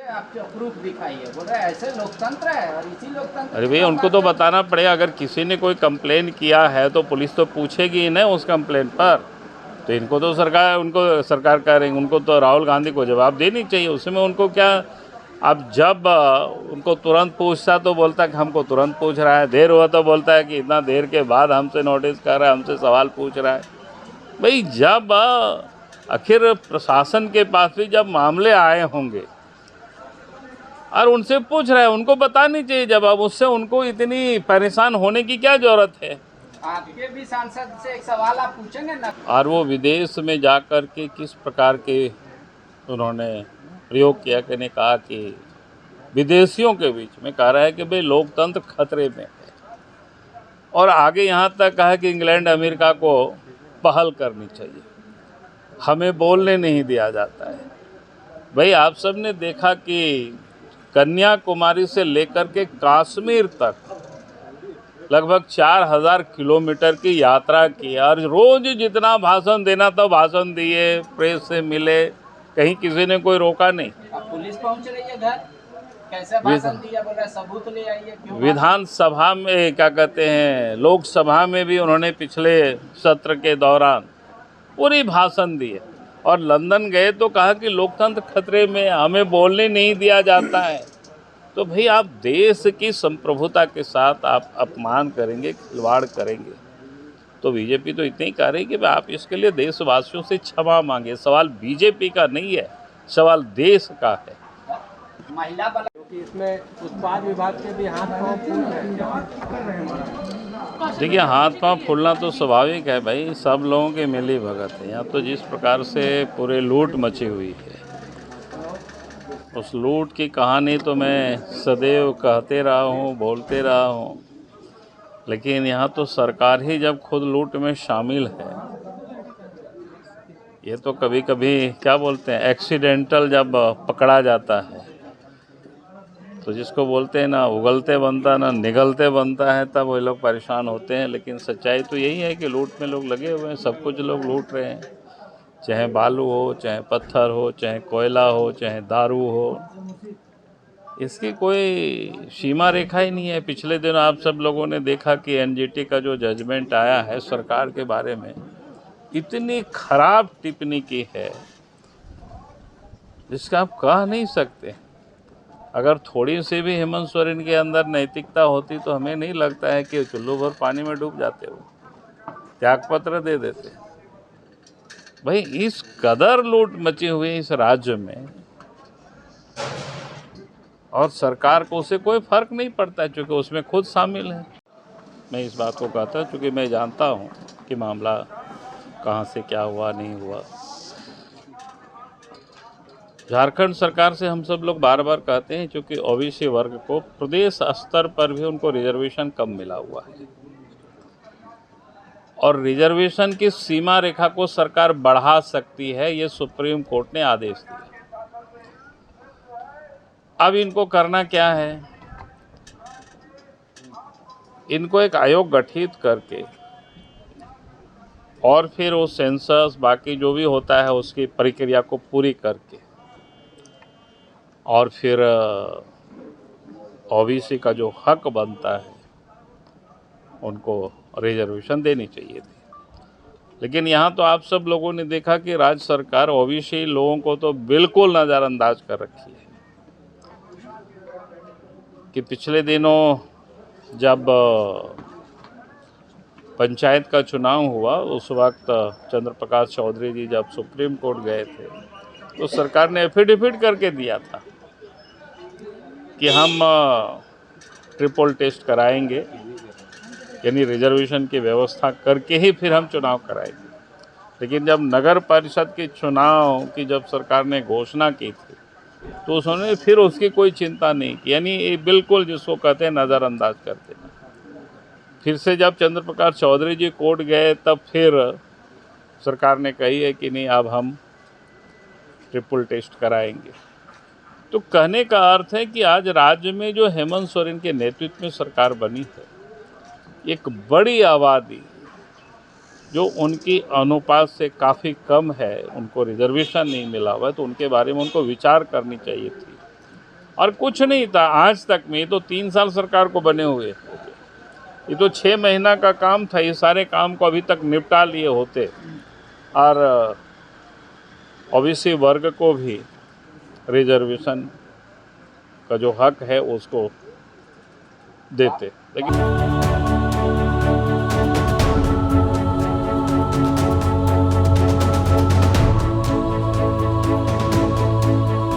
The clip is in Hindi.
आप जो प्रूफ दिखाइए, बोल रहे ऐसे लोकतंत्र है और इसी लोकतंत्र। अरे भैया उनको तो बताना पड़ेगा, अगर किसी ने कोई कंप्लेन किया है तो पुलिस तो पूछेगी ही ना उस कंप्लेन पर। तो इनको तो सरकार कह रही, उनको तो राहुल गांधी को जवाब देनी चाहिए। उसमें उनको क्या, अब जब उनको तुरंत पूछता तो बोलता कि हमको तुरंत पूछ रहा है, देर हुआ तो बोलता है कि इतना देर के बाद हमसे नोटिस कर रहा है, हमसे सवाल पूछ रहा है। भाई जब आखिर प्रशासन के पास भी जब मामले आए होंगे और उनसे पूछ रहे हैं, उनको बतानी चाहिए जवाब। उससे उनको इतनी परेशान होने की क्या जरूरत है। आपके भी सांसद से एक सवाल आप पूछेंगे ना। और वो विदेश में जाकर के किस प्रकार के उन्होंने प्रयोग किया, कहने कहा कि विदेशियों के बीच में कह रहा है कि भाई लोकतंत्र खतरे में है, और आगे यहाँ तक कहा कि इंग्लैंड अमेरिका को पहल करनी चाहिए, हमें बोलने नहीं दिया जाता है। भाई आप सब ने देखा कि कन्याकुमारी से लेकर के कश्मीर तक लगभग 4000 किलोमीटर की यात्रा की, और रोज जितना भाषण देना था भाषण दिए, प्रेस से मिले, कहीं किसी ने कोई रोका नहीं। अब पुलिस पहुंच रही है घर, कैसे भाषण दिया, बोल रहे सबूत ले आइए। क्यों विधानसभा में क्या कहते हैं, लोकसभा में भी उन्होंने पिछले सत्र के दौरान पूरी भाषण दिए, और लंदन गए तो कहा कि लोकतंत्र खतरे में, हमें बोलने नहीं दिया जाता है। तो भाई आप देश की संप्रभुता के साथ आप अपमान करेंगे, खिलवाड़ करेंगे, तो बीजेपी तो इतनी कह रही कि आप इसके लिए देशवासियों से क्षमा मांगे। सवाल बीजेपी का नहीं है, सवाल देश का है। महिला बल क्योंकि इसमें उत्पाद विभाग के भी हाथ पांव फूल रहे हैं। देखिए हाथ पांव फूलना तो स्वाभाविक है भाई, सब लोगों की मिली भगत है। यहाँ तो जिस प्रकार से पूरे लूट मची हुई है, उस लूट की कहानी तो मैं सदैव कहते रहा हूँ, बोलते रहा हूँ, लेकिन यहाँ तो सरकार ही जब खुद लूट में शामिल है, ये तो कभी कभी क्या बोलते हैं, एक्सीडेंटल जब पकड़ा जाता है तो जिसको बोलते हैं ना उगलते बनता ना निगलते बनता है, तब वो लोग परेशान होते हैं। लेकिन सच्चाई तो यही है कि लूट में लोग लगे हुए हैं, सब कुछ लोग लूट रहे हैं, चाहे बालू हो, चाहे पत्थर हो, चाहे कोयला हो, चाहे दारू हो, इसकी कोई सीमा रेखा ही नहीं है। पिछले दिन आप सब लोगों ने देखा कि एनजीटी का जो जजमेंट आया है सरकार के बारे में, इतनी खराब टिप्पणी की है जिसका आप कह नहीं सकते। अगर थोड़ी सी भी हेमंत सोरेन के अंदर नैतिकता होती तो हमें नहीं लगता है कि चुल्लू भर पानी में डूब जाते, वो त्यागपत्र दे देते। भाई इस कदर लूट मची हुई इस राज्य में, और सरकार को उससे कोई फर्क नहीं पड़ता क्योंकि उसमें खुद शामिल है। मैं इस बात को कहता हूँ क्योंकि मैं जानता हूँ कि मामला कहाँ से क्या हुआ, नहीं हुआ। झारखंड सरकार से हम सब लोग बार बार कहते हैं क्योंकि ओबीसी वर्ग को प्रदेश स्तर पर भी उनको रिजर्वेशन कम मिला हुआ है, और रिजर्वेशन की सीमा रेखा को सरकार बढ़ा सकती है, ये सुप्रीम कोर्ट ने आदेश दिया। अब इनको करना क्या है, इनको एक आयोग गठित करके और फिर वो सेंसस बाकी जो भी होता है उसकी प्रक्रिया को पूरी करके, और फिर ओबीसी का जो हक बनता है उनको रिजर्वेशन देनी चाहिए थी। लेकिन यहाँ तो आप सब लोगों ने देखा कि राज्य सरकार ओबीसी लोगों को तो बिल्कुल नज़रअंदाज कर रखी है। कि पिछले दिनों जब पंचायत का चुनाव हुआ, उस वक्त चंद्र प्रकाश चौधरी जी जब सुप्रीम कोर्ट गए थे तो सरकार ने एफिडेविट करके दिया था कि हम ट्रिपल टेस्ट कराएंगे, यानी रिजर्वेशन की व्यवस्था करके ही फिर हम चुनाव कराएंगे। लेकिन जब नगर परिषद के चुनाव की जब सरकार ने घोषणा की थी तो उन्होंने फिर उसकी कोई चिंता नहीं की, यानी ये बिल्कुल जिसको कहते हैं नज़रअंदाज कर देना। फिर से जब चंद्र प्रकाश चौधरी जी कोर्ट गए तब फिर सरकार ने कही है कि नहीं अब हम ट्रिपल टेस्ट कराएंगे। तो कहने का अर्थ है कि आज राज्य में जो हेमंत सोरेन के नेतृत्व में सरकार बनी है, एक बड़ी आबादी जो उनकी अनुपात से काफ़ी कम है, उनको रिजर्वेशन नहीं मिला हुआ है, तो उनके बारे में उनको विचार करनी चाहिए थी और कुछ नहीं था आज तक में। ये तो 3 साल सरकार को बने हुए, ये तो 6 महीना का काम था। ये सारे काम को अभी तक निपटा लिए होते और ओबीसी वर्ग को भी रिजर्वेशन का जो हक है उसको देते, लेकिन